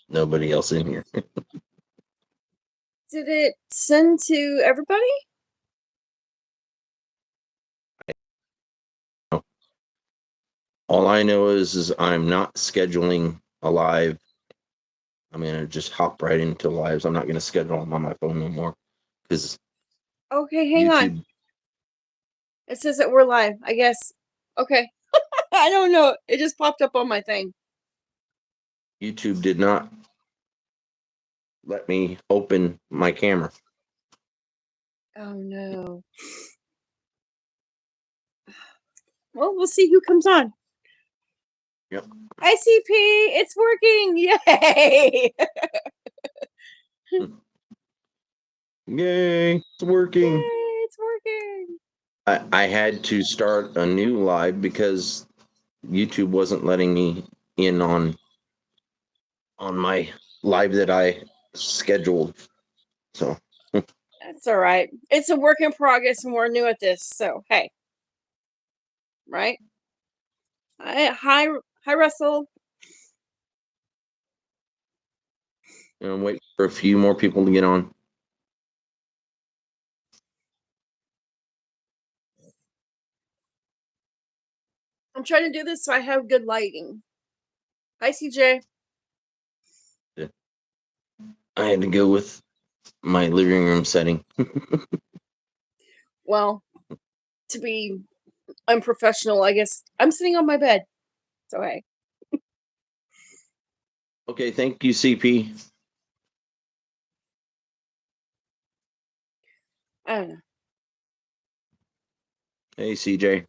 Nobody else in here. Did it send to everybody? All I know is I'm not scheduling a live. I'm gonna just hop right into lives. I'm not gonna schedule them on my phone no more because Okay, hang on. YouTube. It says that we're live, I guess. Okay. I don't know. It just popped up on my thing. YouTube did not let me open my camera. Oh no. Well, we'll see who comes on. Yep. ICP, it's working! Yay! Yay! It's working. Yay, it's working. I had to start a new live because YouTube wasn't letting me in on my live that I scheduled. So that's all right. It's a work in progress, and we're new at this. So hey, right? Hi, Russell. I'm waiting for a few more people to get on. I'm trying to do this so I have good lighting. Hi, CJ. I had to go with my living room setting. Well, to be unprofessional, I guess I'm sitting on my bed. So hey. Okay, thank you, CP. I don't know. Hey, CJ.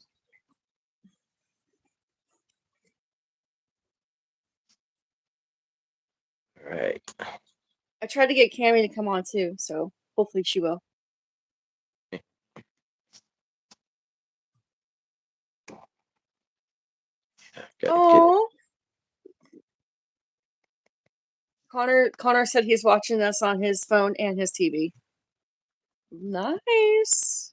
All right. I tried to get Cammy to come on too, so hopefully she will. Oh, Connor said he's watching us on his phone and his TV. Nice.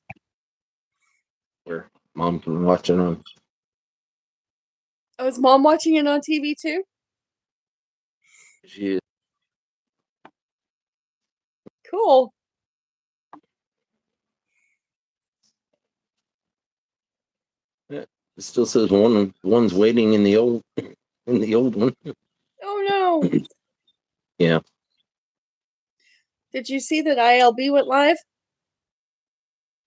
Where Mom can watch it on. Oh, is Mom watching it on TV too? She is. Cool. Yeah, it still says one's waiting in the old one. Oh no. Yeah. Did you see that ILB went live?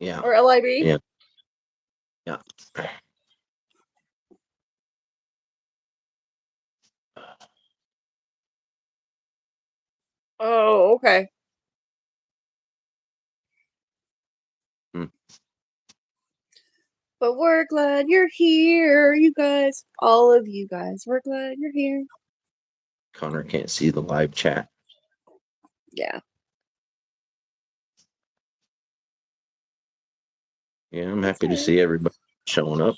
Yeah. Or LIB? Yeah. Yeah. Oh, okay. But we're glad you're here, you guys. All of you guys. We're glad you're here. Connor can't see the live chat. Yeah. Yeah, I'm happy to see everybody showing up.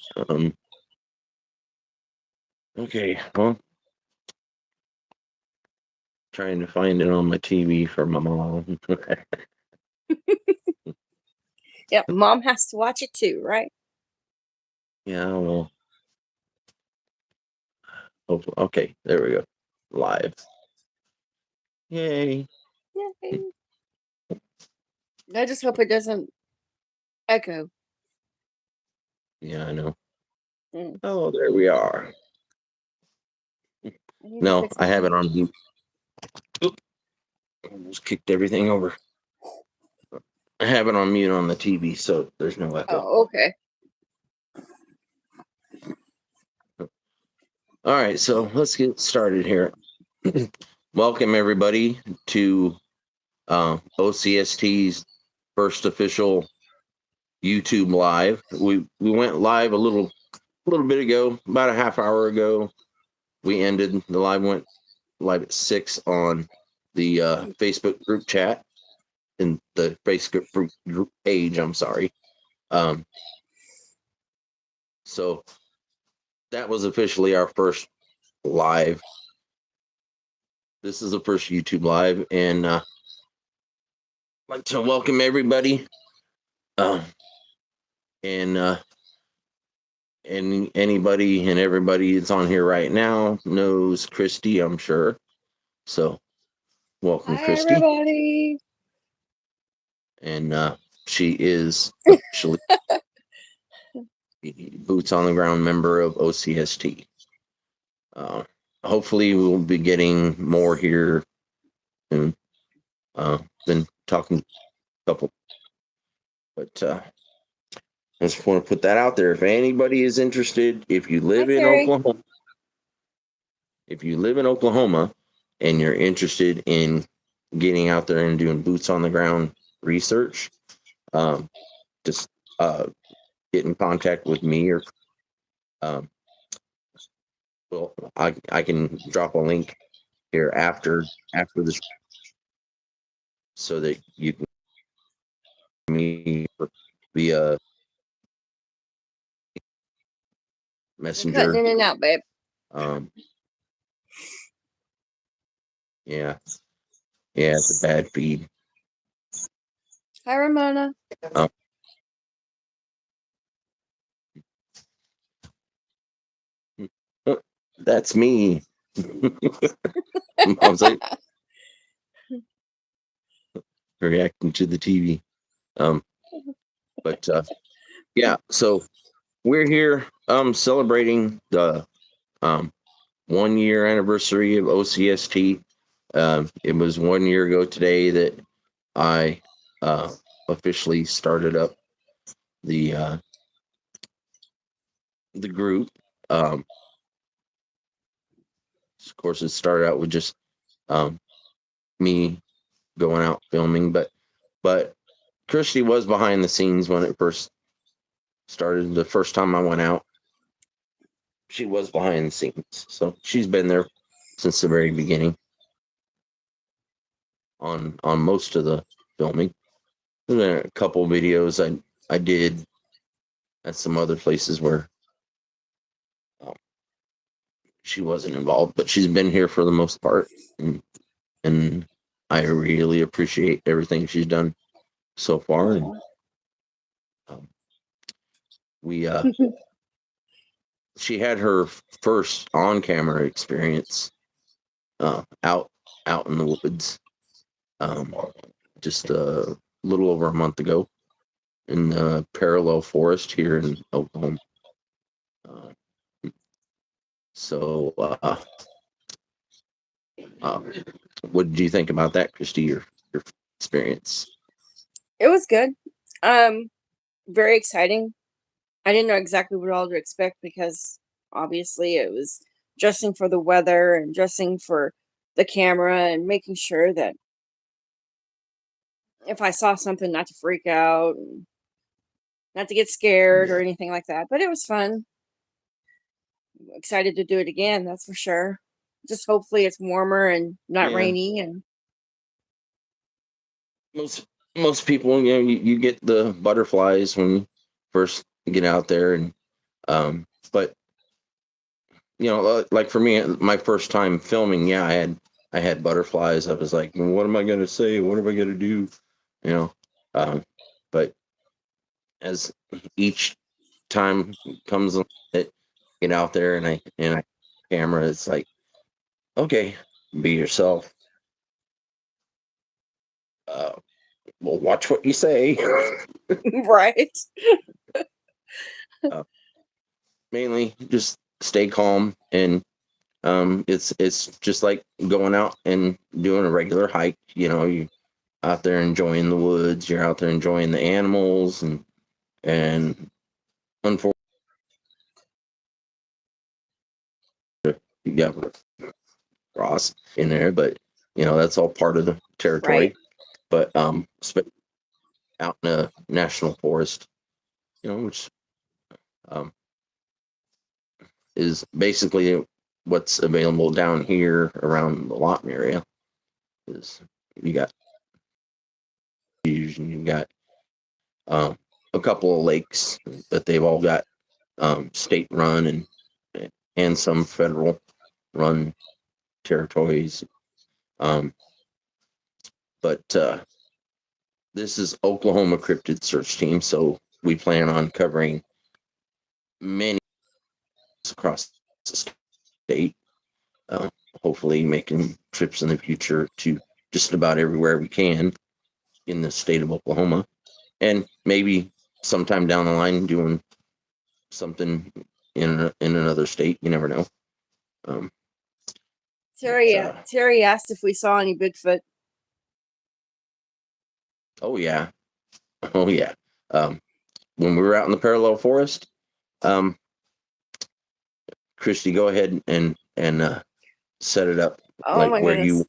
Okay, well, trying to find it on my TV for my mom. Yep, Mom has to watch it too, right? Yeah, well. Oh, okay, there we go. Live. Yay. Yay. I just hope it doesn't echo. Yeah, I know. Oh, there we are. No, I have it on mute. Oop. Almost kicked everything over. I have it on mute on the TV, so there's no echo. Oh, okay. All right, so let's get started here. Welcome everybody to O.C.S.T's first official YouTube live. We went live a little bit ago, about a half hour ago. We ended the live, went live at 6 on the Facebook group chat, in the Facebook group page. I'm sorry. So that was officially our first live. This is the first YouTube live, and I'd like to welcome everybody. And anybody and everybody that's on here right now knows Christy, I'm sure. So, welcome, Hi, Christy. everybody. And she is officially a boots on the ground member of O.C.S.T. Hopefully, we'll be getting more here soon. Been talking to a couple, but I just want to put that out there. If anybody is interested, if you live Hi, in Terry. Oklahoma, and you're interested in getting out there and doing boots on the ground research, just get in contact with me, or well, I can drop a link here after this, so that you can meet via You're Messenger. cutting in and out, babe. Yeah, it's a bad feed. Hi, Ramona. That's me. I was like reacting to the TV. But yeah, so we're here celebrating the 1 year anniversary of O.C.S.T. It was 1 year ago today that I officially started up the group. Of course, it started out with just me going out filming, but Christy was behind the scenes when it first started. The first time I went out, she was behind the scenes, so she's been there since the very beginning on most of the filming. There's been a couple videos I did at some other places where she wasn't involved, but she's been here for the most part, and I really appreciate everything she's done so far. And we she had her first on camera experience out in the woods just a little over a month ago in the parallel forest here in Oklahoma. So what did you think about that, Christy, your experience? It was good. Very exciting. I didn't know exactly what all to expect because obviously it was dressing for the weather and dressing for the camera and making sure that if I saw something not to freak out and not to get scared or anything like that. But it was fun. Excited to do it again, that's for sure. Just hopefully it's warmer and not Yeah. rainy. And Most people, you get the butterflies when you first get out there, and but like for me, my first time filming, I had butterflies. I was like, well, what am I going to say? What am I going to do? You know, but as each time comes, it get out there and I camera, it's like, okay, be yourself. Well, watch what you say. right. Mainly, just stay calm, and it's just like going out and doing a regular hike. You out there enjoying the woods. You're out there enjoying the animals, and unfortunately, you got Ross in there, but that's all part of the territory. Right. But out in a national forest, which is basically what's available down here around the Lawton area. Is you got a couple of lakes that they've all got state run and some federal run territories. But this is Oklahoma Cryptid Search Team, so we plan on covering many across the state. hopefully making trips in the future to just about everywhere we can in the state of Oklahoma, and maybe sometime down the line doing something in another state. You never know. Um, Terry asked if we saw any Bigfoot. oh yeah, oh yeah. When we were out in the parallel forest, Christy, go ahead and set it up Oh like my where goodness. you.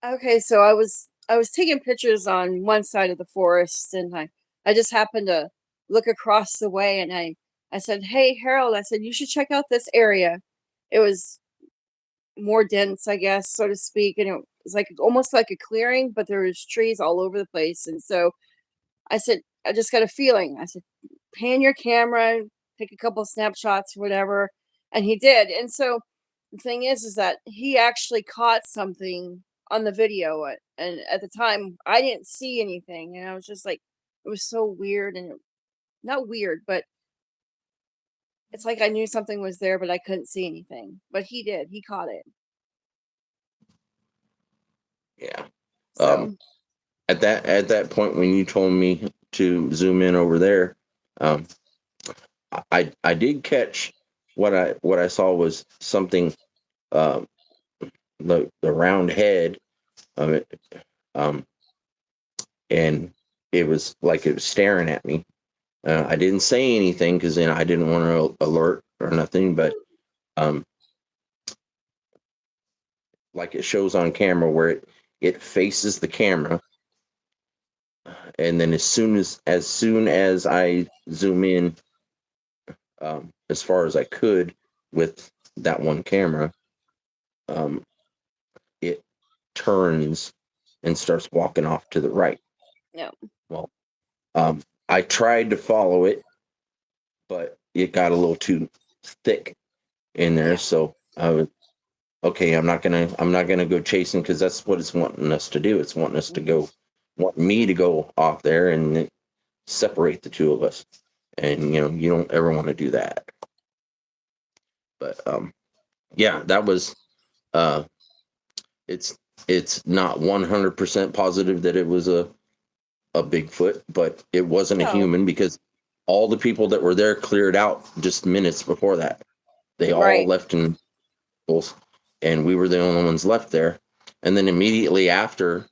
Okay, so I was taking pictures on one side of the forest, and I just happened to look across the way, and I said, "Hey, Harold," I said, "you should check out this area." It was more dense, I guess, so to speak, and it was like almost like a clearing, but there was trees all over the place. And so I said, I just got a feeling. I said, pan your camera, take a couple snapshots, whatever. And he did. And so the thing is that he actually caught something on the video. And at the time, I didn't see anything. And I was just like, it was so weird. And not weird, but it's like I knew something was there, but I couldn't see anything. But he did. He caught it. Yeah. So, At that point when you told me to zoom in over there, um, I did catch what I saw was something, um, the round head of it, um, and it was like it was staring at me. I didn't say anything because then I didn't want to alert or nothing, but um, like it shows on camera where it faces the camera, and then as soon as I zoom in, as far as I could with that one camera, um, it turns and starts walking off to the right. no. Well, um, I tried to follow it, but it got a little too thick in there. Yeah. So I was okay. I'm not gonna go chasing because that's what it's wanting us to do. It's wanting us to go, want me to go off there and separate the two of us. And you don't ever want to do that. But yeah, that was uh, it's not 100% positive that it was a Bigfoot, but it wasn't a No. human because all the people that were there cleared out just minutes before that. They all Right. left in vehicles, and we were the only ones left there. And then immediately after,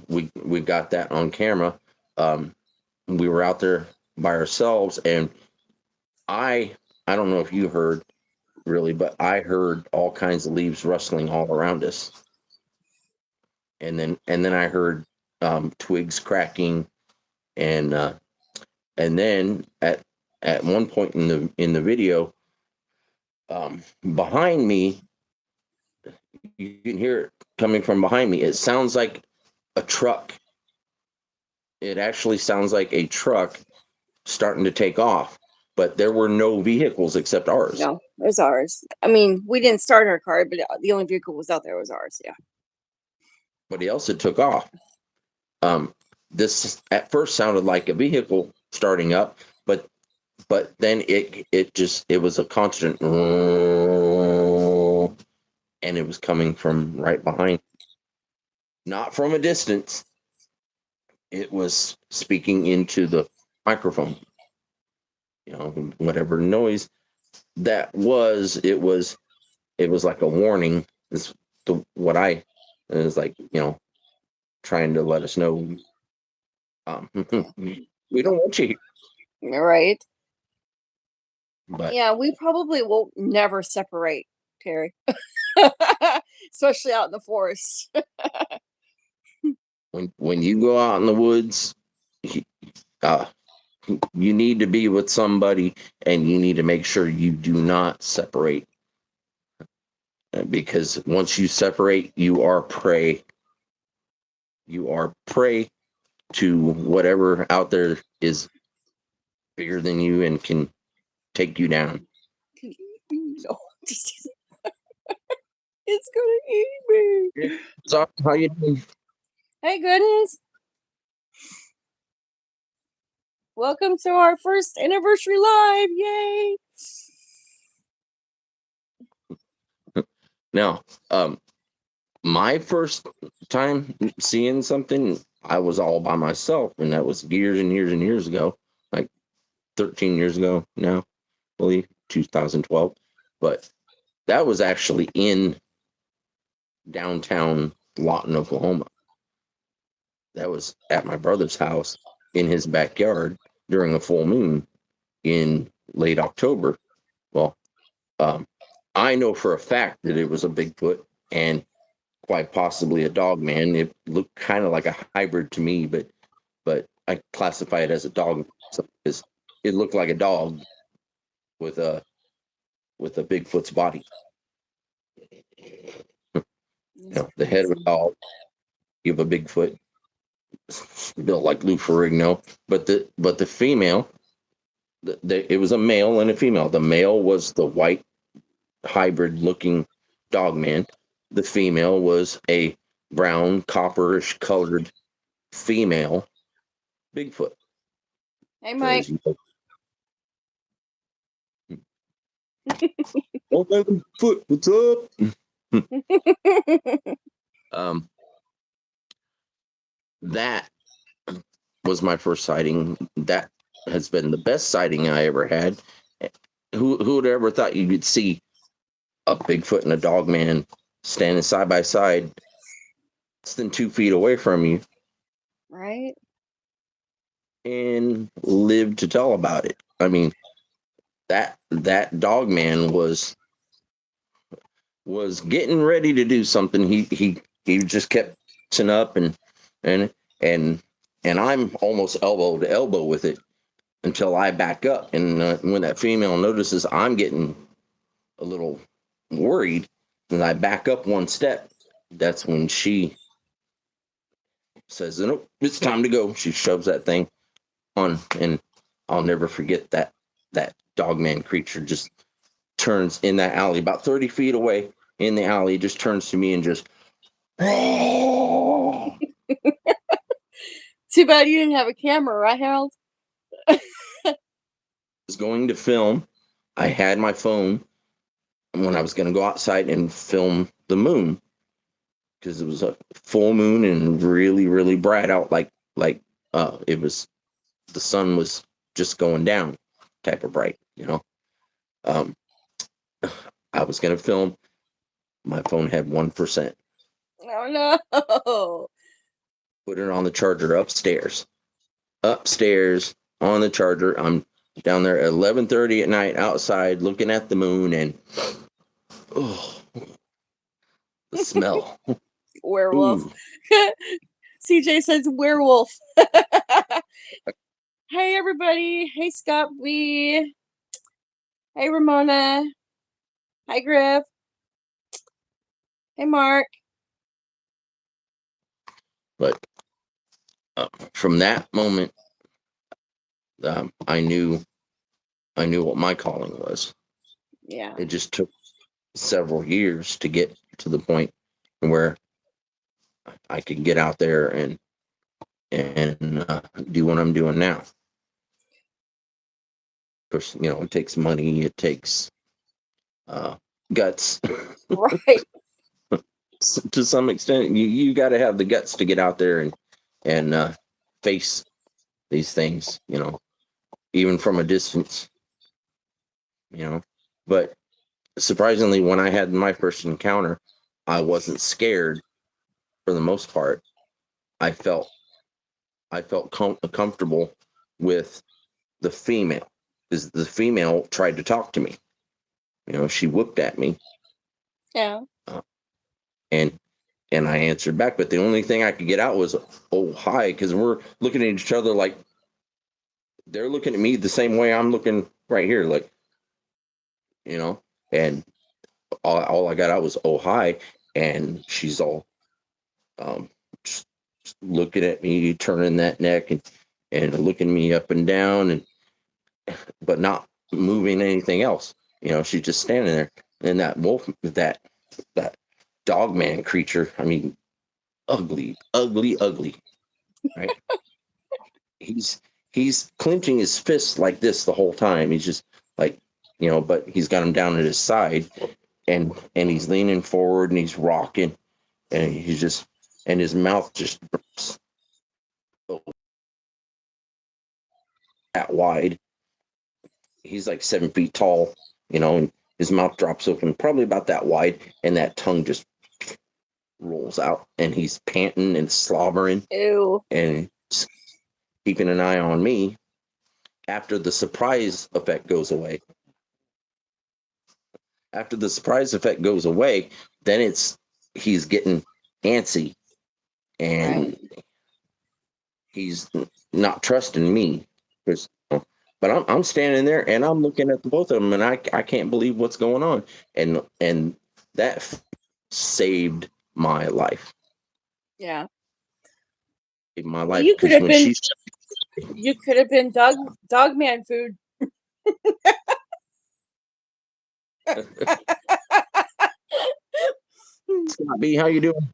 we got that on camera. Um, we were out there by ourselves, and I I don't know if you heard really, but I heard all kinds of leaves rustling all around us, and then I heard twigs cracking, and then at one point in the video, behind me, you can hear it coming from behind me. It sounds like a truck. It actually sounds like a truck starting to take off, but there were no vehicles except ours. No, it was ours. I mean, we didn't start our car, but the only vehicle was out there was ours. Yeah. Everybody else had took off. Um, this at first sounded like a vehicle starting up, but then it was a constant, and it was coming from right behind, not from a distance. It was speaking into the microphone. Whatever noise that was, it was like a warning. Is what I it was like, trying to let us know, we don't want you here. Right. But Yeah, we probably will never separate, Terry. Especially out in the forest. when you go out in the woods, uh, you need to be with somebody, and you need to make sure you do not separate, because once you separate, you are prey. You are prey to whatever out there is bigger than you and can take you down. No, just it's gonna eat me. So how you doing? Hey, goodness. Welcome to our first anniversary live. Yay. Now, my first time seeing something, I was all by myself, and that was years and years and years ago, like 13 years ago now, I believe 2012. But that was actually in downtown Lawton, Oklahoma. That was at my brother's house in his backyard during a full moon in late October. Well, I know for a fact that it was a Bigfoot and quite possibly a dog man. It looked kind of like a hybrid to me, but I classify it as a dog because it looked like a dog with a Bigfoot's body. The head of a dog, you have a Bigfoot built like Lou Ferrigno, but the female, it was a male and a female. The male was the white hybrid looking dog man. The female was a brown copperish colored female Bigfoot. Hey, Mike. Oh, Bigfoot, what's up? That was my first sighting. That has been the best sighting I ever had. Who would ever thought you could see a Bigfoot and a dog man standing side by side, less than 2 feet away from you, right? And live to tell about it. I mean, that dog man was getting ready to do something. He just kept sitting up and I'm almost elbow to elbow with it until I back up. And when that female notices I'm getting a little worried, and I back up one step, that's when she says, "Nope, it's time to go." She shoves that thing on, and I'll never forget that dog man creature just turns in that alley about 30 feet away in the alley, just turns to me and just Too bad you didn't have a camera, right, Harold? was going to film. I had my phone when I was going to go outside and film the moon because it was a full moon and really, really bright out. Like it was, the sun was just going down type of bright, I was going to film. My phone had 1%. Oh, no. Put it on the charger upstairs on the charger. I'm down there at 11:30 at night outside looking at the moon, and the smell. Werewolf. CJ says werewolf. Hey, everybody. Hey, Scott B. Hey, Ramona. Hi, Griff. Hey, Mark. But from that moment, I knew what my calling was. Yeah. It just took several years to get to the point where I could get out there and do what I'm doing now. Of course, it takes money, it takes guts. Right. To some extent, you got to have the guts to get out there and face these things, even from a distance, But surprisingly, when I had my first encounter, I wasn't scared for the most part. I felt comfortable with the female, because the female tried to talk to me. She whooped at me. Yeah. And I answered back, but the only thing I could get out was, "Oh, hi," because we're looking at each other like they're looking at me the same way I'm looking right here, like, and all I got out was, "Oh, hi," and she's all just looking at me, turning that neck and looking me up and down, but not moving anything else. She's just standing there. And that wolf, that dog man creature, I mean, ugly, right? He's clenching his fists like this the whole time. He's just like, but he's got him down at his side, and he's leaning forward and he's rocking, and he's just, and his mouth just drops that wide. He's like 7 feet tall, and his mouth drops open probably about that wide, and that tongue just rolls out, and he's panting and slobbering Ew. and keeping an eye on me. After the surprise effect goes away, then he's getting antsy, and Right. he's not trusting me. But I'm standing there and I'm looking at the both of them, and I can't believe what's going on, and that saved my life. Yeah. Saved my Well, life you could because have when been dog man food. Scott B, how you doing?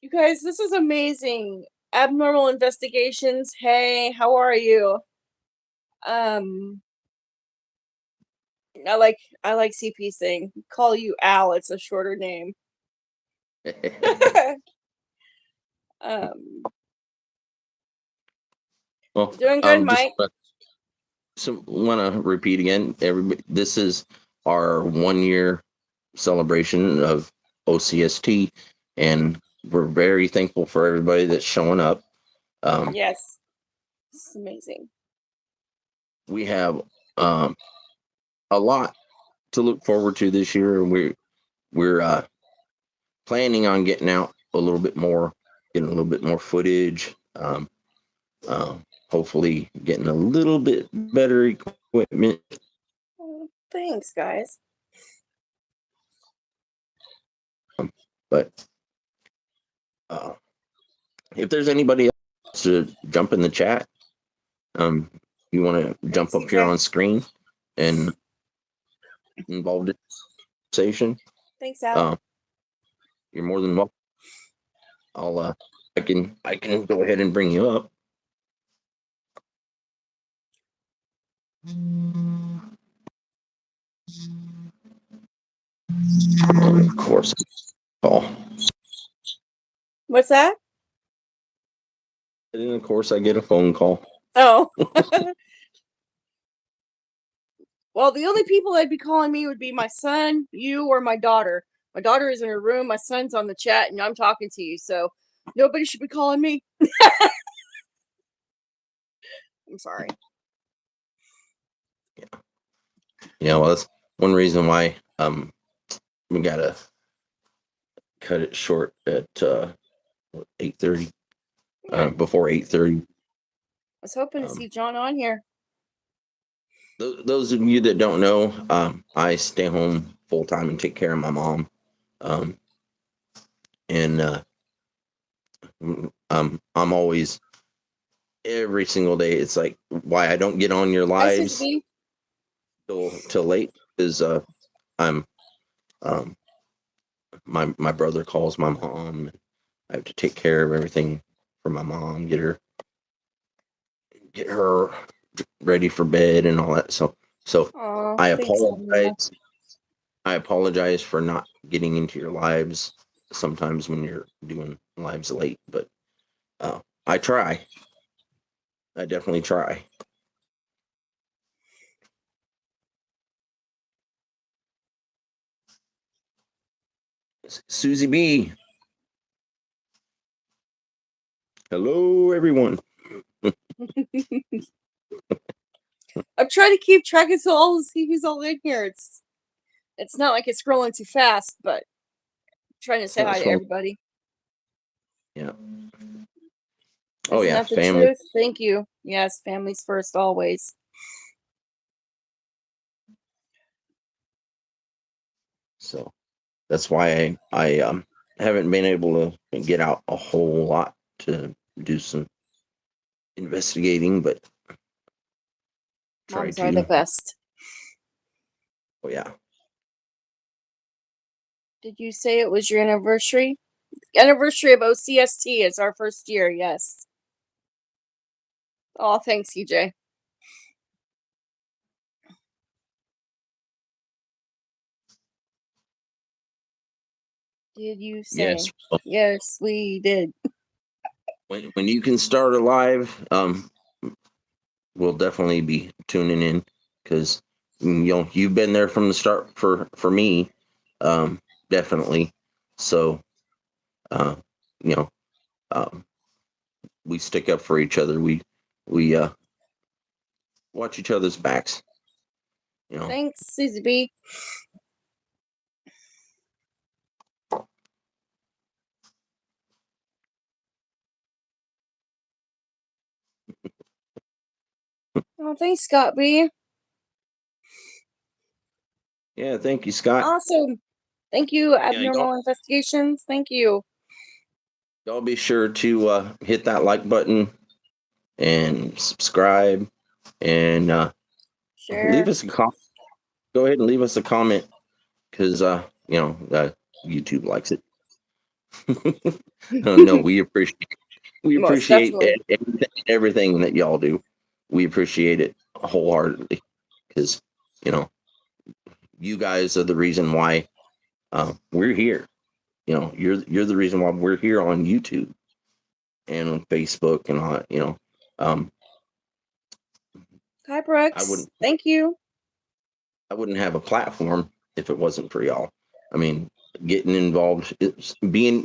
You guys, this is amazing. Abnormal investigations. Hey, how are you? Um, I like CP saying, call you Al. It's a shorter name. um, Well, doing good, just Mike. want to repeat again, everybody. This is our 1 year celebration of O.C.S.T, and we're very thankful for everybody that's showing up. Yes, this is amazing. We have a lot to look forward to this year, and we're planning on getting out a little bit more, getting a little bit more footage. Hopefully, getting a little bit better equipment. Oh, thanks, guys. But if there's anybody else to jump in the chat, you want to jump up here on screen and involved in the conversation, Thanks, Al. you're more than welcome. I can go ahead and bring you up. Of course. Oh. What's that? And then of course I get a phone call. Oh. Well, the only people that'd be calling me would be my son, you, or my daughter. My daughter is in her room, my son's on the chat, and I'm talking to you, so nobody should be calling me. I'm sorry. Yeah, well, that's one reason why we gotta cut it short at 8:30. Before 8:30. I was hoping to see John on here. Those of you that don't know, I stay home full time and take care of my mom, and I'm always, every single day. It's like why I don't get on your lives till late is I'm my brother calls my mom. I have to take care of everything for my mom, get her ready for bed and all that. So Aww, I thanks, apologize. I apologize for not getting into your lives sometimes when you're doing lives late, but I try. I definitely try. Susie B. Hello, everyone. I'm trying to keep track of all see who's all in here. It's not like it's scrolling too fast, but I'm trying to say hi to everybody. Yeah. Oh, isn't that the family. truth? Thank you. Yes, family's first always. So that's why I haven't been able to get out a whole lot to do some investigating, but Moms are the best. Oh yeah. Did you say it was your anniversary? Anniversary of O.C.S.T. It's our first year, yes. Oh, thanks, EJ. did you Yes. say? Yes, we did. When you can start a live, we'll definitely be tuning in because you've been there from the start for me, definitely. So uh, you know, um, we stick up for each other. We watch each other's backs. You know. Thanks, Susie B. Oh, thanks, Scott B. Yeah. Thank you, Scott. Awesome. Thank you, Yeah. Abnormal Investigations. Thank you. Y'all be sure to hit that like button and subscribe and leave Share. us a comment. Go ahead and leave us a comment because YouTube likes it. No, we Most appreciate definitely. everything that y'all do. We appreciate it wholeheartedly because you know you guys are the reason why we're here. You're the reason why we're here on YouTube and on Facebook and on um, Hi, I Brooks. wouldn't Thank you. I wouldn't have a platform if it wasn't for y'all. I mean, getting involved,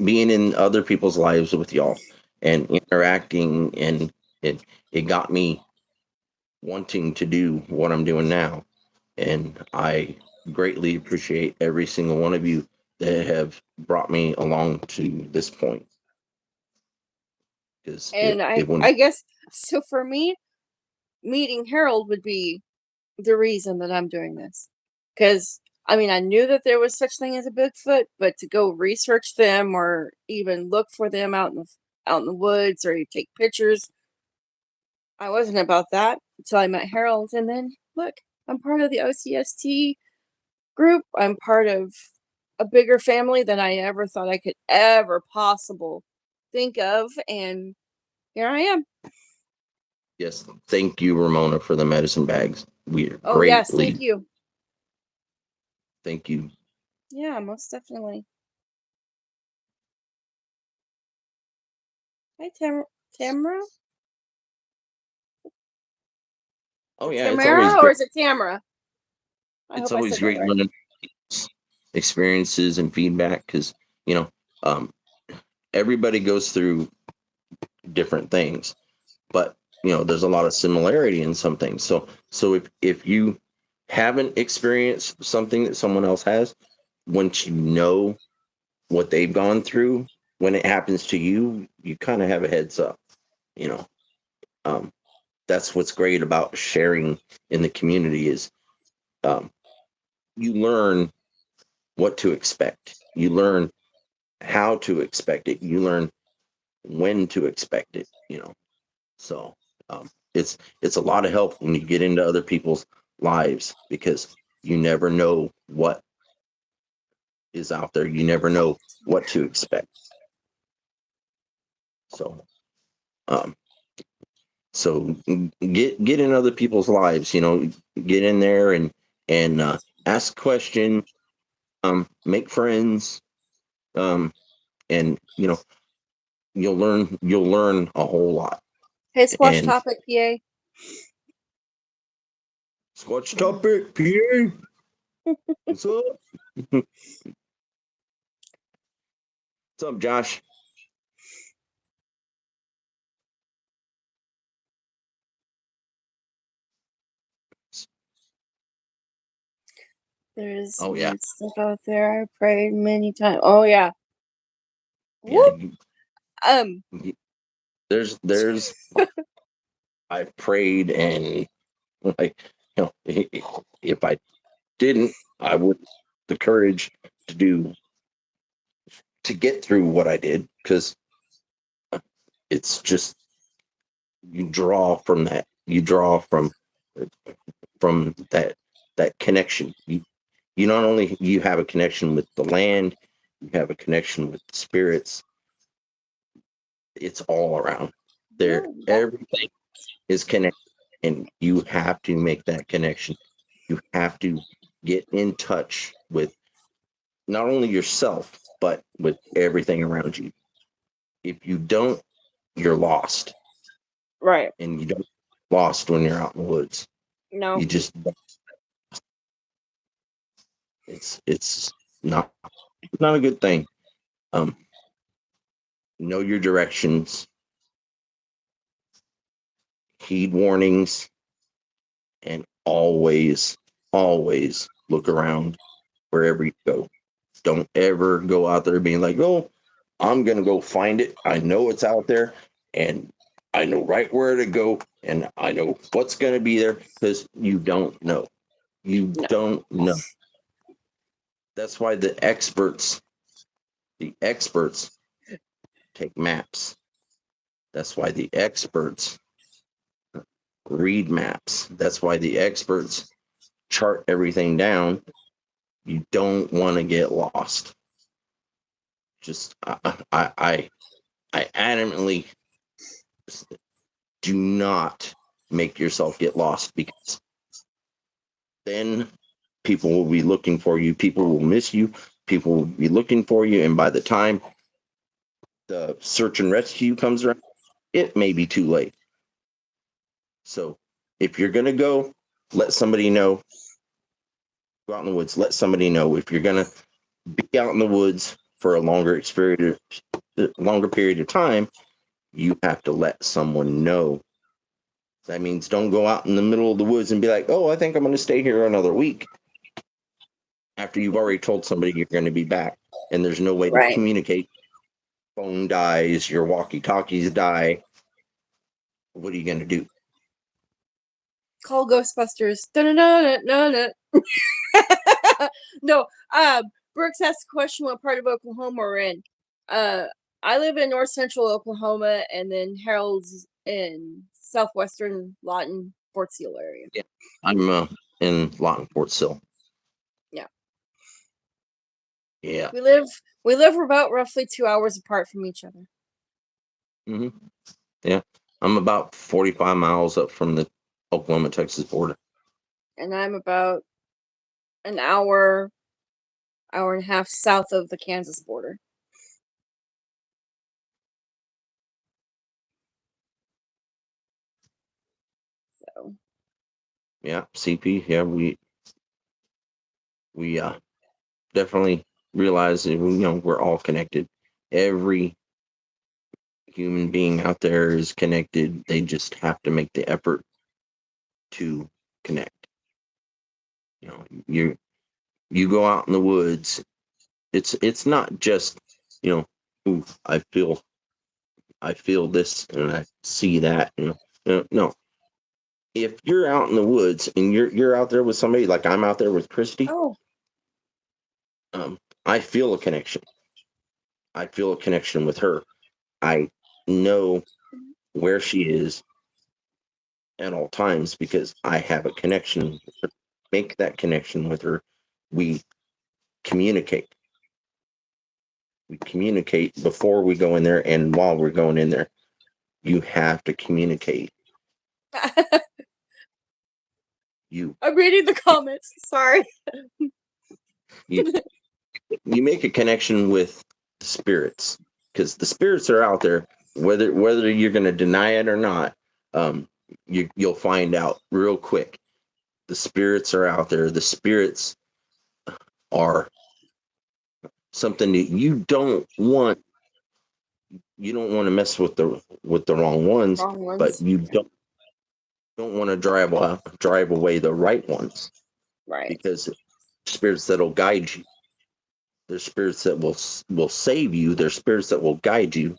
being in other people's lives with y'all and interacting, and it got me wanting to do what I'm doing now. And I greatly appreciate every single one of you that have brought me along to this point. Because And it I wouldn't. guess so for me, meeting Harold would be the reason that I'm doing this. Because I mean, I knew that there was such thing as a Bigfoot, but to go research them or even look for them out in the woods or you take pictures, I wasn't about that until I met Harold. And then look, I'm part of the O.C.S.T. group. I'm part of a bigger family than I ever thought I could ever possible think of, and here I am. Yes, thank you, Ramona, for the medicine bags. We Oh yes, thank greatly you. thank you. Yeah, most definitely. Hi, Tamara. Oh yeah, it's always Tamara, or great. is it Tamara? I It's hope I always said that great right. learning experiences and feedback because you know um, everybody goes through different things, but there's a lot of similarity in some things. So if you haven't experienced something that someone else has, once you know what they've gone through, when it happens to you, you kind of have a heads up. You know, um, that's what's great about sharing in the community is um, you learn what to expect. You learn how to expect it. You learn when to expect it. So it's a lot of help when you get into other people's lives because you never know what is out there. You never know what to expect. So um, so get in other people's lives. Get in there and ask questions. Make friends. And you'll learn a whole lot. Hey, Squash And Topic, PA. Scotch topic, PA. What's up? What's up, Josh? There's Oh yeah, weird stuff out there. I prayed many times. Oh yeah. yeah. Whoop. Um. There's I've prayed and like if I didn't, I would the courage to do to get through what I did because it's just you draw from that. You draw from that connection. You not only you have a connection with the land, you have a connection with the spirits. It's all around there. No, that Everything is connected, and you have to make that connection. You have to get in touch with not only yourself but with everything around you. If you don't, you're lost. Right. And you don't lost when you're out in the woods. No. You just it's not a good thing. Know your directions, heed warnings, and always look around wherever you go. Don't ever go out there being like, oh, I'm gonna go find it. I know it's out there, and I know right where to go, and I know what's gonna be there, because you don't know. You No. don't know. That's why the experts take maps. That's why the experts read maps. That's why the experts chart everything down. You don't want to get lost. Just I adamantly do not make yourself get lost, because then people will be looking for you. People will miss you. People will be looking for you, and by the time the search and rescue comes around, it may be too late. So if you're gonna go, let somebody know. Go out in the woods. Let somebody know. If you're gonna be out in the woods for a longer period of time, you have to let someone know. That means don't go out in the middle of the woods and be like, "Oh, I think I'm going to stay here another week," after you've already told somebody you're going to be back, and there's no way to Right. communicate. Phone dies, your walkie-talkies die. What are you going to do? Call Ghostbusters. No. Brooks asked the question, what part of Oklahoma we're in. I live in north central Oklahoma, and then Harold's in southwestern Lawton, Fort Sill area. Yeah, I'm in Lawton, Fort Sill. Yeah. Yeah. We live about roughly 2 hours apart from each other. hmm Yeah, I'm about 45 miles up from the Oklahoma-Texas border. And I'm about an hour and a half south of the Kansas border. So Yeah, CP. Yeah, we definitely realize that we're all connected. Every human being out there is connected. They just have to make the effort to connect. You go out in the woods. It's not just ooh, I feel this and I see that. No. If you're out in the woods and you're out there with somebody, like I'm out there with Christy, oh, I feel a connection. I feel a connection with her. I know where she is at all times because I have a connection. Make that connection with her. We communicate. We communicate before we go in there and while we're going in there. You have to communicate. I'm reading the comments. Sorry. You you make a connection with the spirits, because the spirits are out there. Whether you're going to deny it or not, you'll find out real quick. The spirits are out there. The spirits are something that you don't want. You don't want to mess with the wrong ones, Wrong but ones. you don't want to drive away the right ones, Right. because spirits that'll guide you. There's spirits that will save you. There's spirits that will guide you,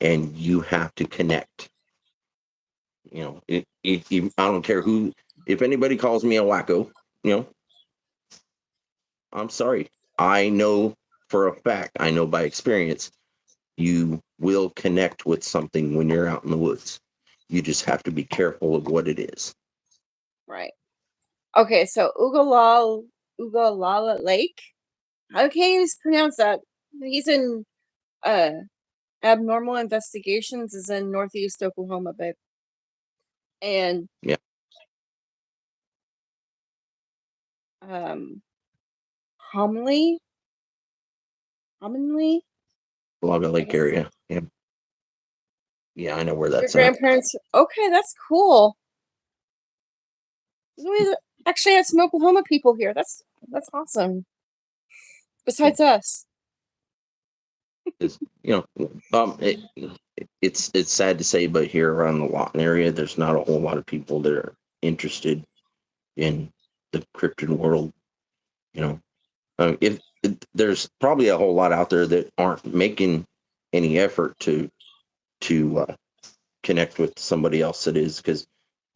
and you have to connect. I don't care who. If anybody calls me a wacko, I'm sorry. I know for a fact. I know by experience. You will connect with something when you're out in the woods. You just have to be careful of what it is. Right. Okay, so Ugalala Lake. How can you pronounce that? He's in uh Abnormal Investigations is in northeast Oklahoma, babe. And Yeah. Homily. Commonly, Laga I Lake guess area. Yeah, yeah, I know where your that's at. grandparents. Okay, that's cool. We actually had some Oklahoma people here. That's awesome. Besides us, Is it's sad to say, but here around the Lawton area, there's not a whole lot of people that are interested in the cryptid world. You know, if there's probably a whole lot out there that aren't making any effort to connect with somebody else that is, because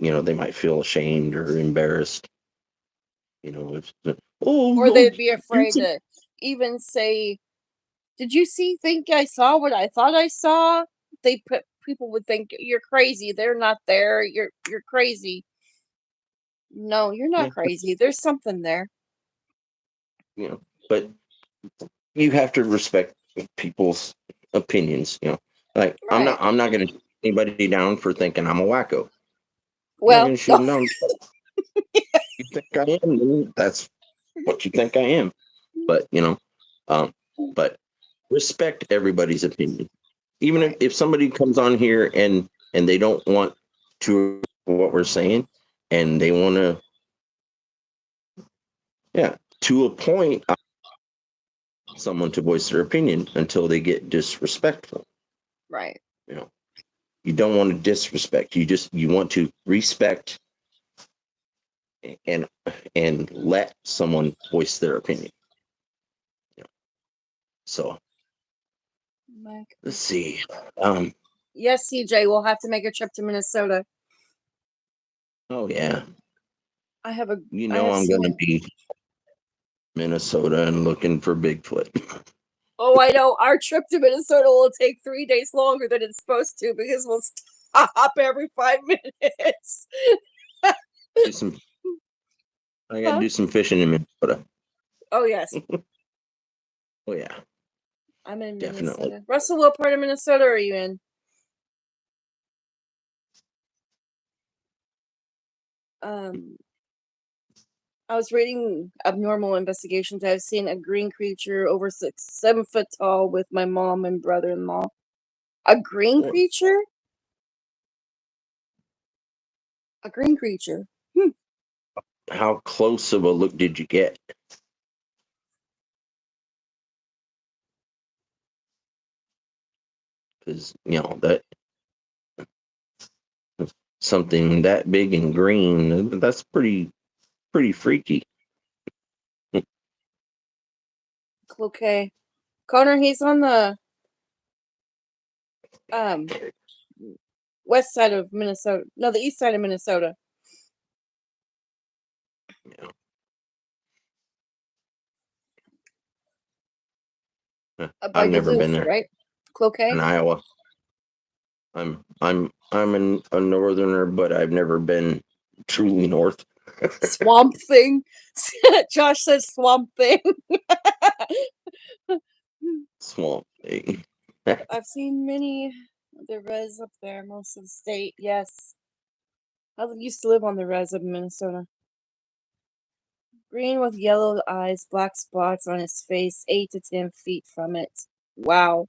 they might feel ashamed or embarrassed. If oh or no, they'd be you're afraid to even say, "Did you think I saw what I thought I saw?" People would think you're crazy. They're not there. You're crazy. No, you're not yeah, crazy. There's something there. but you have to respect people's opinions. Like Right. I'm not going to shoot anybody down for thinking I'm a wacko. I'm not Well, going to shoot them down. You think I am, then that's what you think I am. But um, but respect everybody's opinion. Even if, right. if somebody comes on here and they don't want to what we're saying, and they want to, yeah, to a point, someone to voice their opinion until they get disrespectful. Right. You know, you don't want to disrespect. You want to respect and and let someone voice their opinion. You know? So Mike. let's see. Um, Yes, CJ, we'll have to make a trip to Minnesota. oh yeah, I have a I have I'm so gonna many. be Minnesota and looking for Bigfoot. Oh, I know. Our trip to Minnesota will take 3 days longer than it's supposed to because we'll stop every 5 minutes. do some. I got to Huh? do some fishing in Minnesota. Oh yes, Oh yeah, I'm in definitely. Minnesota. Russell, what part of Minnesota are you in? Um, I was reading Abnormal Investigations. I've seen a green creature over 7 foot tall with my mom and brother-in-law. A green creature? A green creature. Hmm. How close of a look did you get? Because that something that big and green, that's pretty freaky. Okay. Connor, he's on the um west side of Minnesota. No, the east side of Minnesota. Yeah. By I've never been Duluth, there right? in Cloquet? Iowa. I'm a northerner, but I've never been truly north. Swamp Thing. Josh says Swamp Thing. Swamp thing. I've seen many of the res up there, most of the state. Yes. I used to live on the res of Minnesota. Green with yellow eyes, black spots on his face, 8 to 10 feet from it. Wow.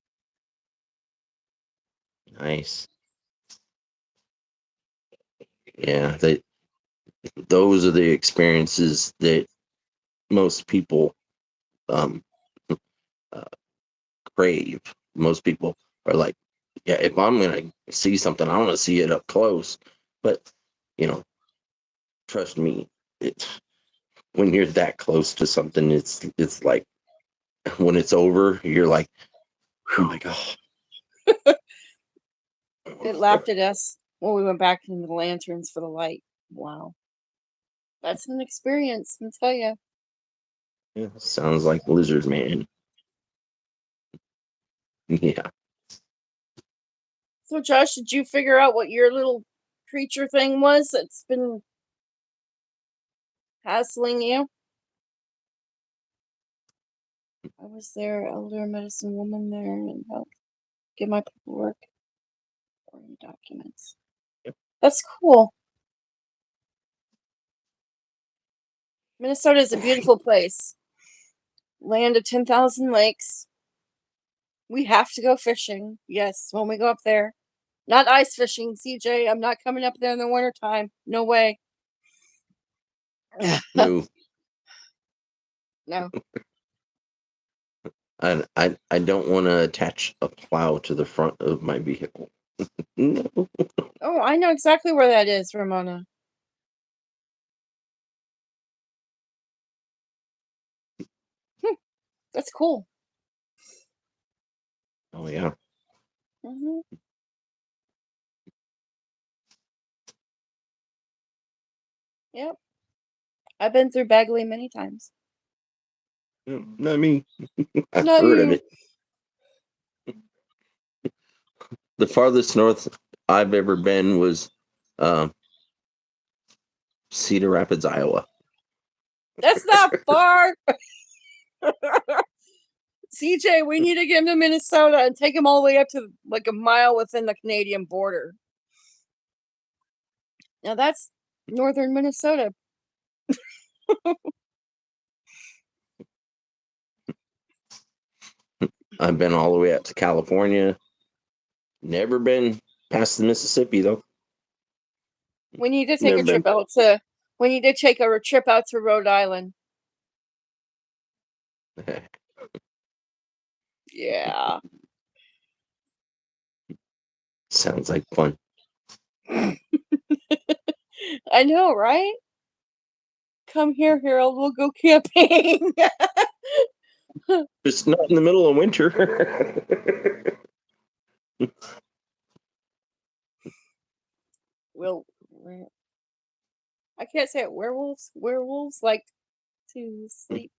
Nice. Yeah, those are the experiences that most people um uh, crave. Most people are like, yeah, if I'm gonna see something, I want to see it up close. But you know, trust me, it's when you're that close to something, it's like when it's over, you're like, oh my god. It laughed at us when we went back into the lanterns for the light. Wow. That's an experience, I tell you. Yeah, sounds like Lizard Man. Yeah. So, Josh, did you figure out what your little creature thing was that's been hassling you? I was there, elder medicine woman there, and helped get my paperwork or documents. Yep. That's cool. Minnesota is a beautiful place. Land of 10,000 lakes. We have to go fishing. Yes, when we go up there. Not ice fishing, CJ. I'm not coming up there in the wintertime. No way. No, No. I don't want to attach a plow to the front of my vehicle. No. Oh, I know exactly where that is, Ramona. That's cool. Oh yeah. Hmm. Yep. I've been through Bagley many times. No, not me. I've Not heard of you. it. The farthest north I've ever been was um, Cedar Rapids, Iowa. That's not far. CJ, we need to get him to Minnesota and take him all the way up to like a mile within the Canadian border. Now that's northern Minnesota. I've been all the way out to California. Never been past the Mississippi though. We need to take Never a trip been. out to. We need to take a trip out to Rhode Island. Yeah. Sounds like fun. I know, right? Come here, Harold. We'll go camping. Just not in the middle of winter. We'll. I can't say it. Werewolves. Werewolves like to sleep.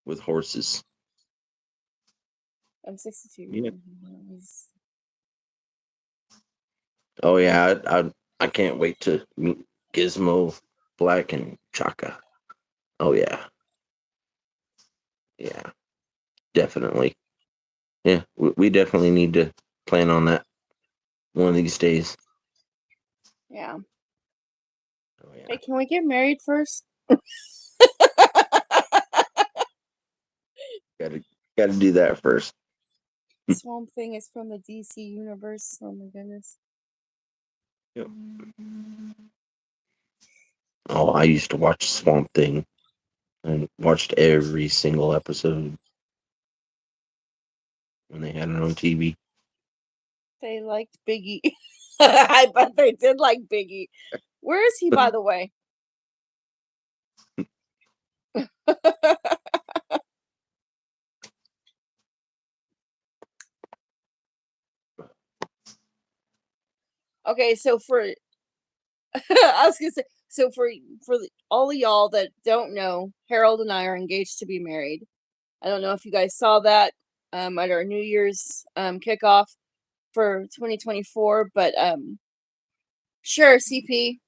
With horses. I'm 62. Yeah. Mhm. Oh yeah, I can't wait to meet Gizmo, Black, and Chaka. Oh yeah, yeah, definitely. Yeah, we definitely need to plan on that one of these days. Yeah. Oh yeah, Hey, can we get married first? gotta gotta do that first. Swamp Thing is from the DC universe. Oh my goodness. Yep. Oh, I used to watch Swamp Thing and watched every single episode when they had it on TV. They liked Biggie. I bet they did like Biggie. Where is he, by the way? Okay, so for I was gonna say, so for all of y'all that don't know, Harold and I are engaged to be married. I don't know if you guys saw that at our New Year's kickoff for 2024, but sure, CP.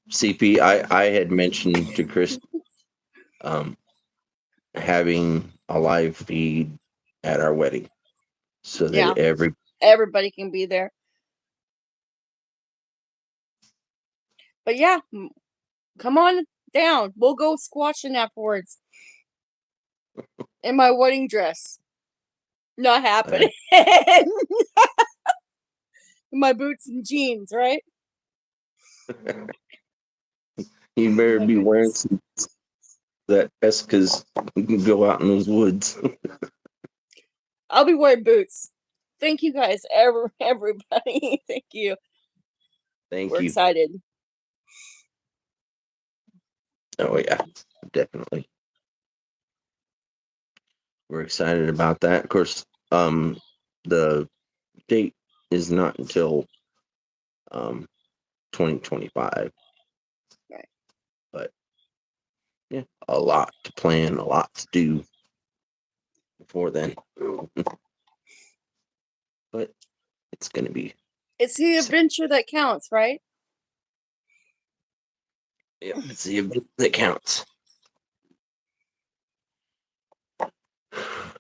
CP, I had mentioned to Chris um, having a live feed at our wedding so Yeah, that everybody can be there. But yeah, come on down. We'll go squashing afterwards in my wedding dress. Not happening. My boots and jeans, right? you Oh better my be wearing goodness. some that because you can go out in those woods. I'll be wearing boots. Thank you guys, everybody. Thank you. We're Thank you. excited. Oh yeah, definitely. We're excited about that. Of course, the date is not until um 2025, Right. but yeah, a lot to plan, a lot to do before then. But it's gonna be It's the adventure that counts, right? yeah, it's the event that counts. All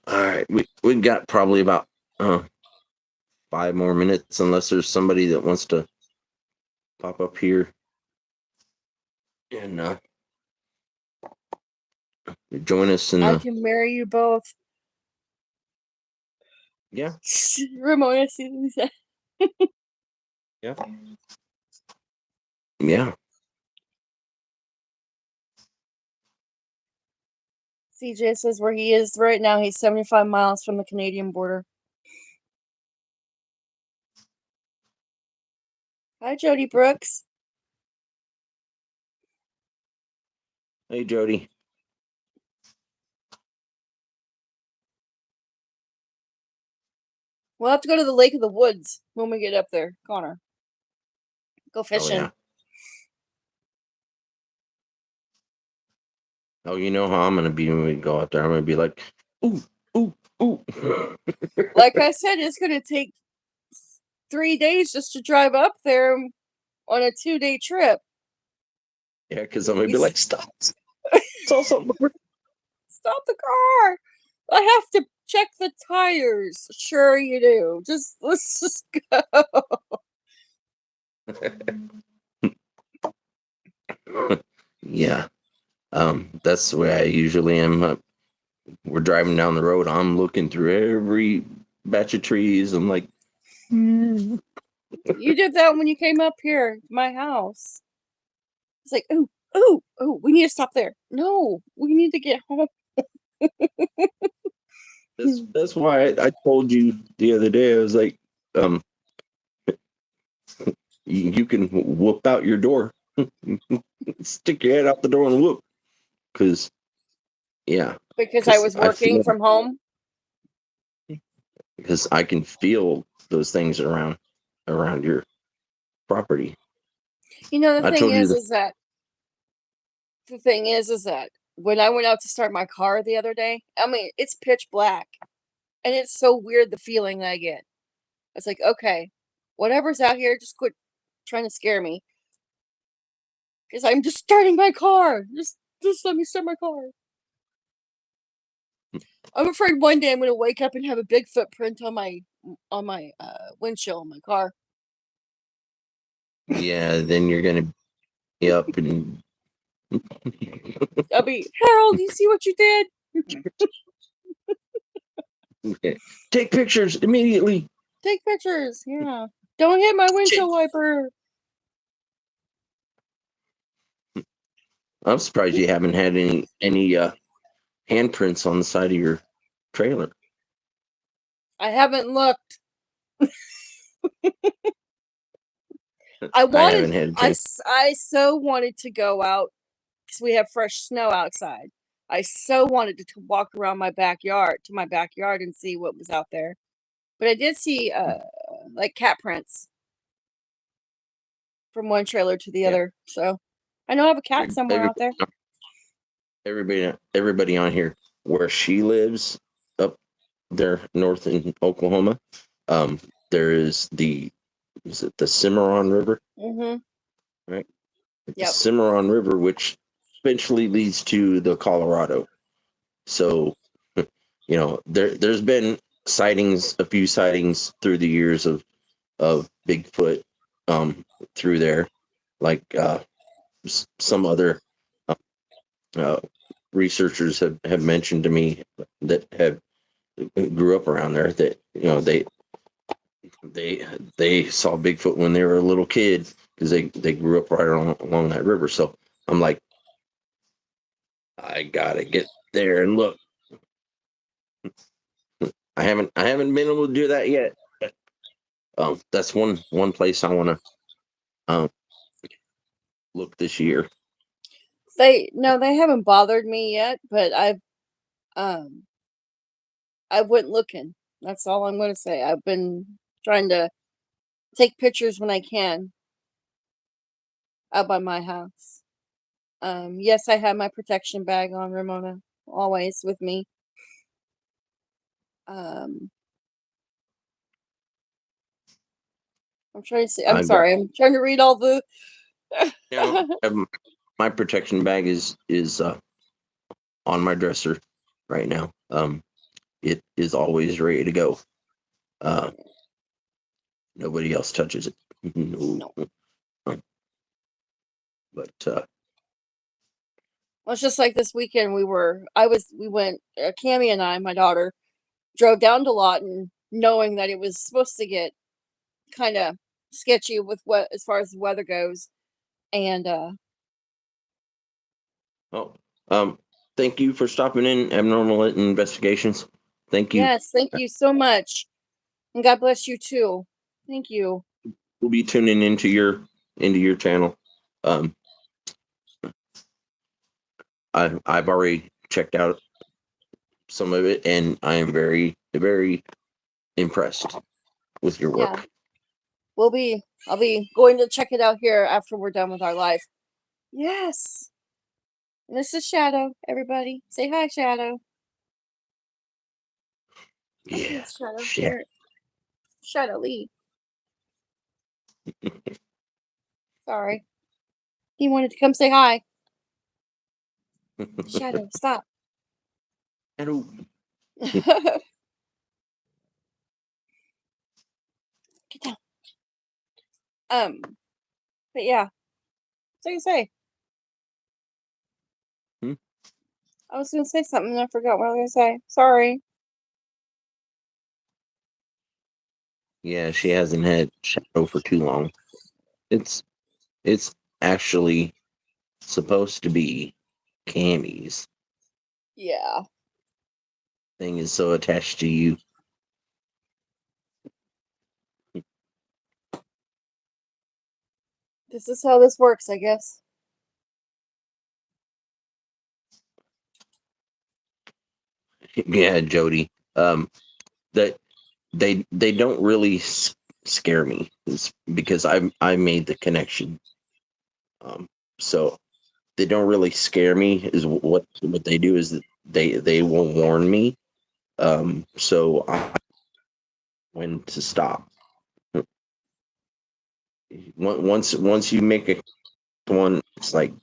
right, we got probably about 5 more minutes, unless there's somebody that wants to pop up here and join us in I the. can marry you both. Yeah. Ramona said. Yeah. Yeah. CJ says where he is right now, he's 75 miles from the Canadian border. Hi, Jody Brooks. Hey, Jody. We'll have to go to the Lake of the Woods when we get up there, Connor. Go fishing. Oh, yeah. Oh, you know how I'm gonna be when we go out there. I'm gonna be like, ooh, ooh, ooh. Like I said, it's gonna take 3 days just to drive up there on a 2-day trip. Yeah, because I'm gonna be like, stop. Saw something. Stop the car. I have to check the tires. Sure you do. Let's just go. Yeah. That's the way I usually am. We're driving down the road. I'm looking through every batch of trees. I'm like, You did that when you came up here to my house. It's like, oh, we need to stop there. No, we need to get home. that's why I told you the other day. I was like, you can whoop out your door, stick your head out the door and whoop, because yeah, Because I was working from home. Because I can feel those things around your property. You know, the I thing told you is that when I went out to start my car the other day, I mean, it's pitch black. And it's so weird the feeling I get. It's like, okay, whatever's out here, just quit trying to scare me. Because I'm just starting my car. Just let me start my car. I'm afraid one day I'm gonna wake up and have a big footprint on my windshield of my car. yeah, then you're gonna be up and I'll be, Harold, you see what you did? take pictures immediately. Take pictures. Yeah. Don't hit my windshield wiper. I'm surprised you haven't had any handprints on the side of your trailer. I haven't looked. I so wanted to go out because we have fresh snow outside. I so wanted to walk around my backyard and see what was out there. But I did see like cat prints from one trailer to the other. So I know I have a cat somewhere out there. Everybody on here where she lives up there north in Oklahoma, there is the Cimarron River? Mm-hmm. Right. Yep. The Cimarron River, which eventually leads to the Colorado. So, there's been a few sightings through the years of Bigfoot through there, like some other uh, researchers have mentioned to me that have grew up around there that they saw Bigfoot when they were a little kid because they grew up right along that river. So I'm like, I gotta get there and look. I haven't been able to do that yet. But, that's one place I want to look this year. They haven't bothered me yet, but I went looking. That's all I'm going to say. I've been trying to take pictures when I can out by my house. Yes, I have my protection bag on, Ramona, always with me. I'm trying to see. I'm sorry. I'm trying to read all the. My protection bag is on my dresser right now. It is always ready to go. Nobody else touches it. No. But Well, it's just like this weekend we went, Cammy and I, my daughter, drove down to Lawton, knowing that it was supposed to get kind of sketchy with what as far as the weather goes. And Oh, thank you for stopping in, Abnormal Investigations. Thank you. yes, thank you so much. And God bless you too. Thank you. We'll be tuning into your channel. Um, I've already checked out some of it, and I am very, very impressed with your Yeah. work. I'll be going to check it out here after we're done with our live. Yes. And this is Shadow, everybody. Say hi, Shadow. I think Yeah, it's Shadow. shit. Or Shadow Lee. Sorry. He wanted to come say hi. Shadow, stop. Hello. Get down. But yeah. So you say. Hmm? I was gonna say something and I forgot what I was gonna say. Sorry. Yeah, she hasn't had Shadow for too long. It's actually supposed to be Cammy's Yeah. thing is so attached to you. This is how this works, I guess. Yeah, Jody. That they don't really scare me. It's because I made the connection. So they don't really scare me. Is what they do is that they will warn me. So I when to stop. Once you make a one, it's like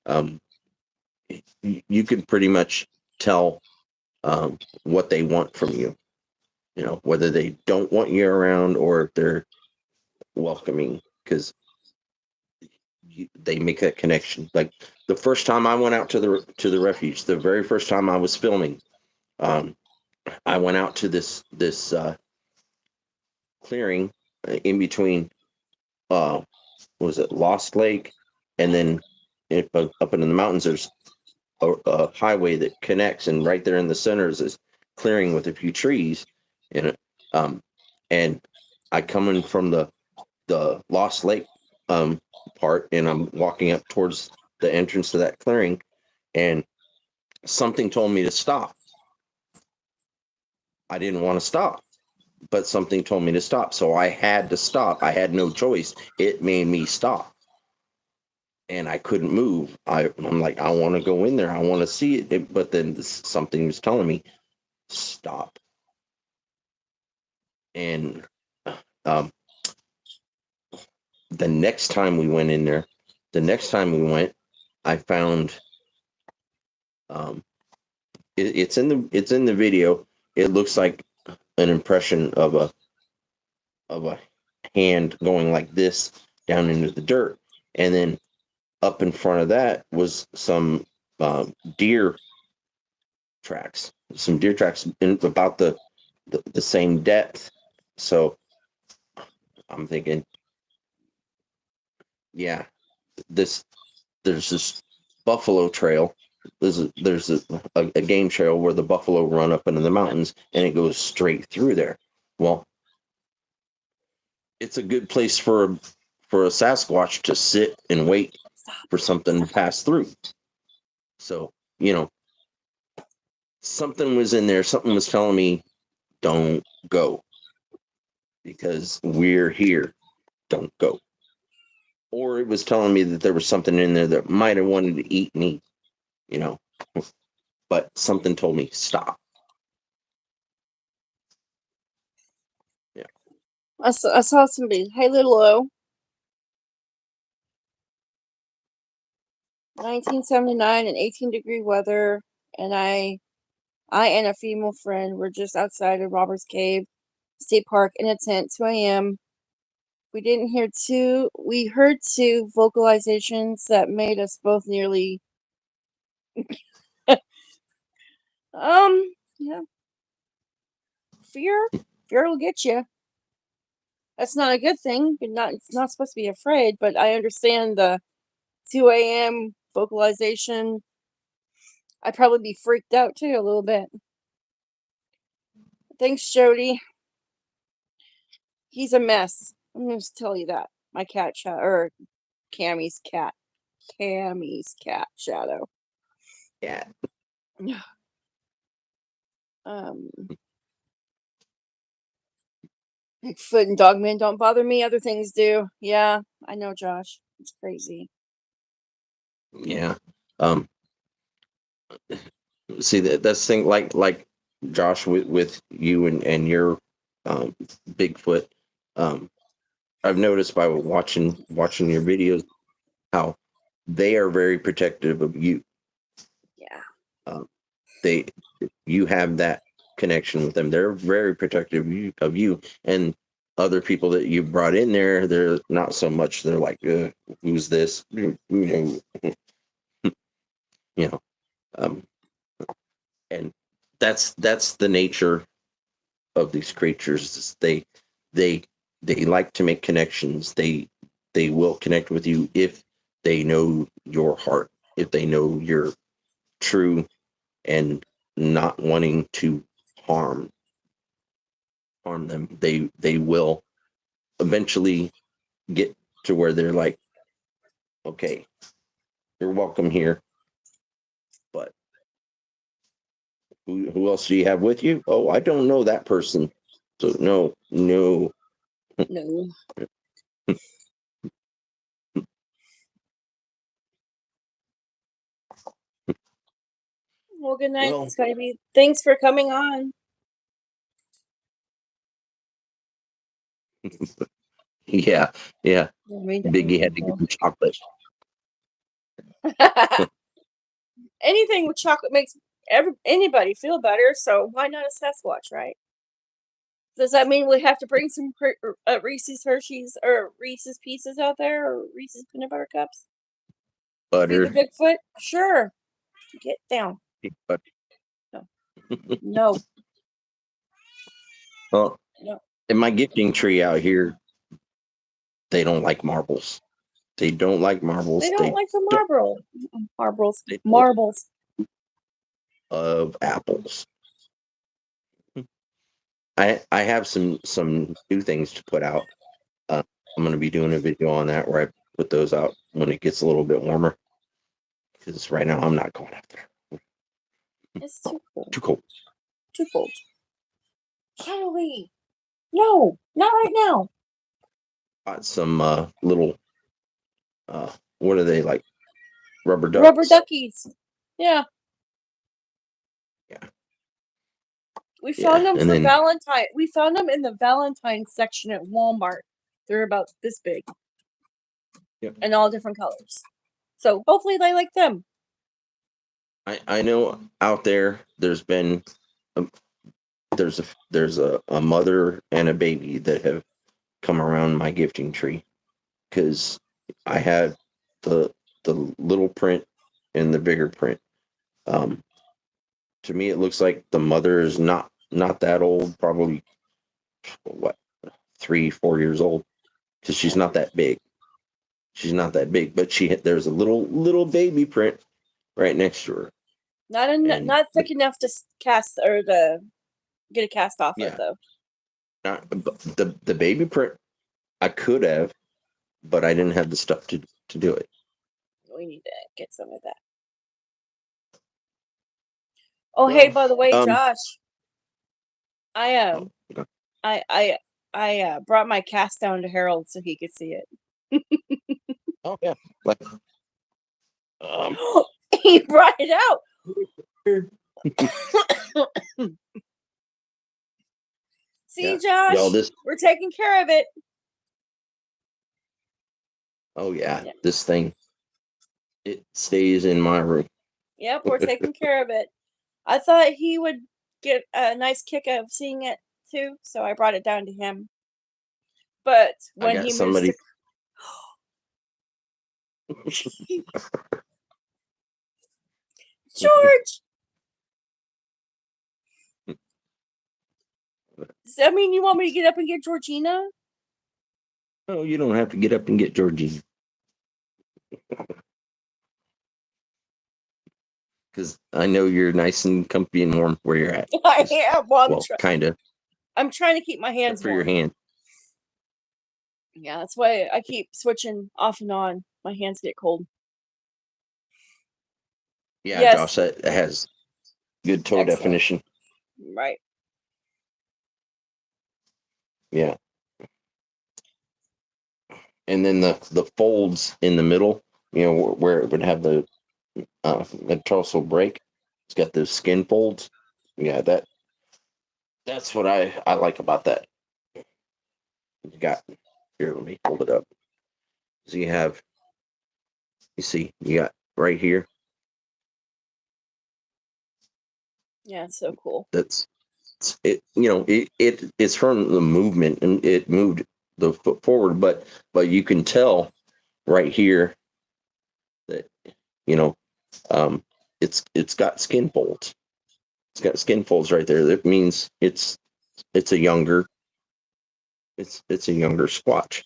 um you can pretty much tell what they want from you. You know, whether they don't want you around or if they're welcoming, because they make that connection. Like the first time I went out to the refuge, the very first time I was filming, um, I went out to this clearing in between. What was it, Lost Lake, and then up in the mountains, there's a highway that connects, and right there in the center is this clearing with a few trees in it. And I come in from the Lost Lake part, and I'm walking up towards the entrance to that clearing, and something told me to stop. I didn't want to stop, but something told me to stop, so I had to stop. I had no choice. It made me stop, and I couldn't move. I'm like, I want to go in there. I want to see it, but then something was telling me stop. And um, the next time we went in there, the next time we went, I found um, it's in the video. It looks like an impression of a hand going like this down into the dirt, and then up in front of that was some deer tracks, some deer tracks in about the same depth. So I'm thinking, yeah, this there's this buffalo trail. There's a game trail where the buffalo run up into the mountains, and it goes straight through there. Well, it's a good place for a Sasquatch to sit and wait Stop. for something to pass through. So, you know, something was in there. Something was telling me, don't go because we're here. Don't go. Or it was telling me that there was something in there that might have wanted to eat me, you know, but something told me, stop. Yeah. I saw somebody. Hey, little O. 1979 and 18-degree weather, and I and a female friend were just outside of Roberts Cave State Park in a tent, 2 a.m. We heard two vocalizations that made us both nearly, yeah, fear. fear will get you. That's not a good thing. It's not supposed to be afraid, but I understand the 2 a.m. vocalization. I'd probably be freaked out too a little bit. Thanks, Jody. He's a mess. I'm gonna just tell you that. My cat or Cammy's cat. Cammy's cat Shadow. Yeah. Bigfoot and Dogman don't bother me. Other things do. Yeah, I know, Josh. It's crazy. Yeah. See that's the thing, like Josh, with you and your Bigfoot. I've noticed by watching your videos how they are very protective of you. Yeah. They you have that connection with them. They're very protective of you, and other people that you brought in there, they're not so much. They're like, who's this? You know, and that's the nature of these creatures. They they like to make connections. They will connect with you if they know your heart, if they know you're true and not wanting to harm them. They will eventually get to where they're like, okay, you're welcome here, but who else do you have with you? Oh, I don't know that person, so no. No. Well, good night, Well, Skyby. Thanks for coming on. yeah. Biggie had to get some chocolate. Anything with chocolate makes anybody feel better, so why not a Sasquatch, right? Does that mean we have to bring some Reese's Hershey's or Reese's Pieces out there, or Reese's Peanut Butter Cups? Feed the Butter. Bigfoot? Sure. Get down. But No. well, No. in my gifting tree out here, they don't like marbles. They don't like marbles. They don't like the marbles. They don't Marbles. of apples. I have some new things to put out. I'm going to be doing a video on that where I put those out when it gets a little bit warmer. Because right now I'm not going out there. It's too cold. Too cold. Too cold. Charlie. No, not right now. Got some little what are they, like rubber ducks? Rubber duckies. Yeah. Yeah. We found them and for then Valentine. We found them in the Valentine section at Walmart. They're about this big. Yep. And all different colors. So hopefully they like them. I know out there's been there's a mother and a baby that have come around my gifting tree because I had the little print and the bigger print. To me, it looks like the mother is not that old, probably what 3-4 years old, because she's not that big. She's not that big, but there's a little baby print right next to her. Not thick enough to cast or to get a cast off of though. Not the baby print. I could have, but I didn't have the stuff to do it. We need to get some of that. Oh, hey, by the way, Josh, I brought my cast down to Harold so he could see it. Oh yeah, he brought it out. See, yeah. Josh, we're taking care of it. Oh yeah, this thing, it stays in my room. Yep, we're taking care of it. I thought he would get a nice kick of seeing it too, so I brought it down to him. But when he somebody. George. Does that mean you want me to get up and get Georgina? Oh, you don't have to get up and get Georgina. Because I know you're nice and comfy and warm where you're at. I am. Well, Kind of. I'm trying to keep my hands For your warm. hand. Yeah, that's why I keep switching off and on. My hands get cold. Yeah, Yes. Josh, that has good toe Excellent. definition. Right. Yeah. And then the folds in the middle, where it would have the metatarsal break, it's got those skin folds. Yeah, that's what I like about that. You got here. Let me hold it up. So you see, you got right here. Yeah, it's so cool. That's it. It's from the movement, and it moved the foot forward, but you can tell right here that it's got skin folds. It's got skin folds right there. That means it's a younger Squatch.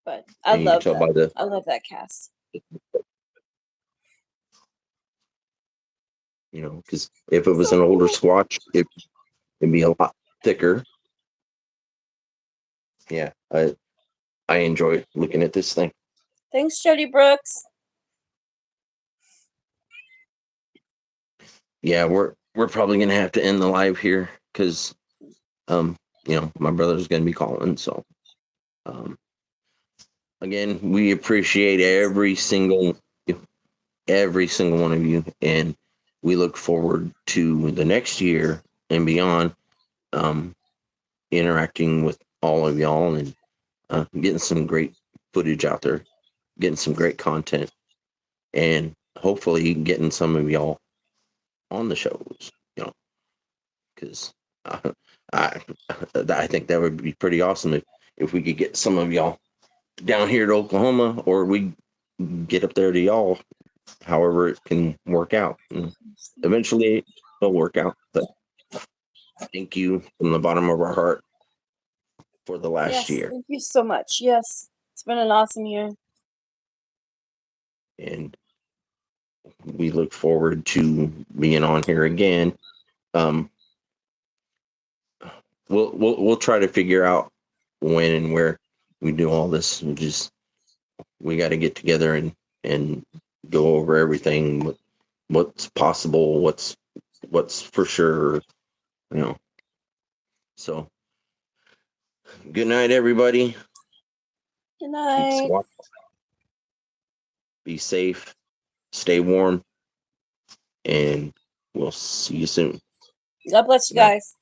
But I And love you can tell that. by I love that cast. because if it was an older Squatch, it'd be a lot thicker. Yeah, I enjoy looking at this thing. Thanks, Jody Brooks. Yeah, we're probably gonna have to end the live here because my brother's gonna be calling. So again, we appreciate every single one of you, and we look forward to the next year and beyond, interacting with all of y'all and getting some great footage out there, getting some great content, and hopefully getting some of y'all on the shows, because I think that would be pretty awesome if we could get some of y'all down here to Oklahoma, or we get up there to y'all, however it can work out. And eventually it'll work out. But thank you from the bottom of our heart for the last year. Thank you so much. Yes, it's been an awesome year. And we look forward to being on here again. We'll try to figure out when and where we do all this. We got to get together and go over everything, what's possible, what's for sure, So good night, everybody. Good night. Be safe, stay warm, and we'll see you soon. God bless you guys.